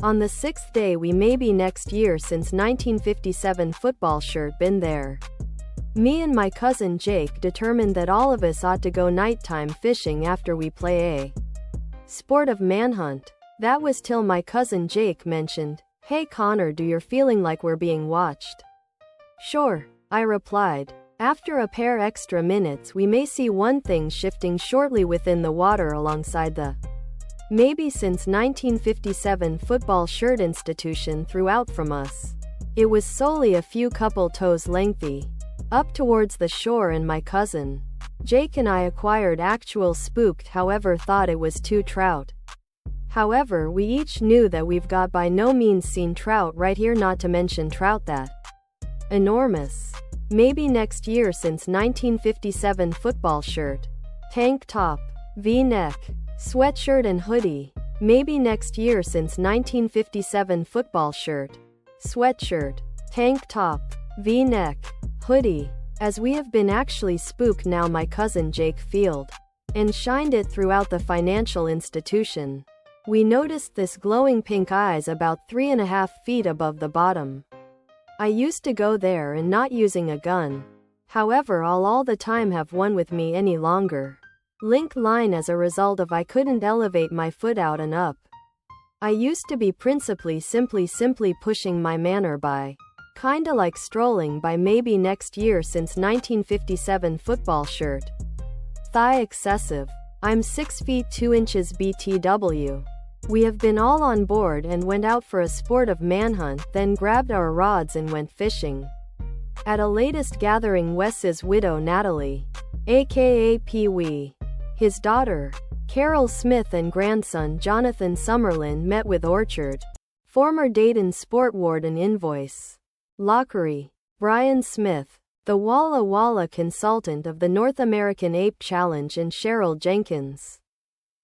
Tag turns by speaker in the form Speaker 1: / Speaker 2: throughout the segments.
Speaker 1: On the 6th day we maybe next year since 1957 football shirt been there. Me and my cousin Jake determined that all of us ought to go nighttime fishing after we play a sport of manhunt. That was till my cousin Jake mentioned, "Hey Connor, do you're feeling like we're being watched?" "Sure," I replied. After a pair extra minutes we may see one thing shifting shortly within the water alongside the maybe since 1957 football shirt institution throughout from us. It was solely a few couple toes lengthy, up towards the shore, and my cousin Jake and I acquired actual spooked, however thought it was 2 trout. However, we each knew that we've got by no means seen trout right here, not to mention trout that enormous. Maybe next year since 1957 football shirt, tank top, V-neck, sweatshirt and hoodie. Maybe next year since 1957 football shirt, sweatshirt, tank top, V-neck, hoodie. As we have been actually spooked now, my cousin Jake Field and shined it throughout the financial institution. We noticed this glowing pink eyes about 3.5 feet above the bottom. I used to go there and not using a gun. However, I'll all the time have one with me any longer. Link line as a result of I couldn't elevate my foot out and up. I used to be principally simply pushing my manner by. Kinda like strolling by. Maybe next year since 1957 football shirt. Thigh excessive. I'm 6 feet 2 inches BTW. We have been all on board and went out for a sport of manhunt, then grabbed our rods and went fishing. At a latest gathering, Wes's widow Natalie, aka Pee-wee, his daughter, Carol Smith, and grandson Jonathan Summerlin met with Orchard, former Dayton sport warden invoice, Lockery, Brian Smith, the Walla Walla consultant of the North American Ape Challenge, and Cheryl Jenkins,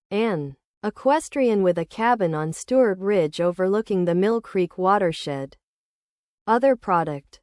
Speaker 1: an equestrian with a cabin on Stewart Ridge overlooking the Mill Creek watershed. Other product.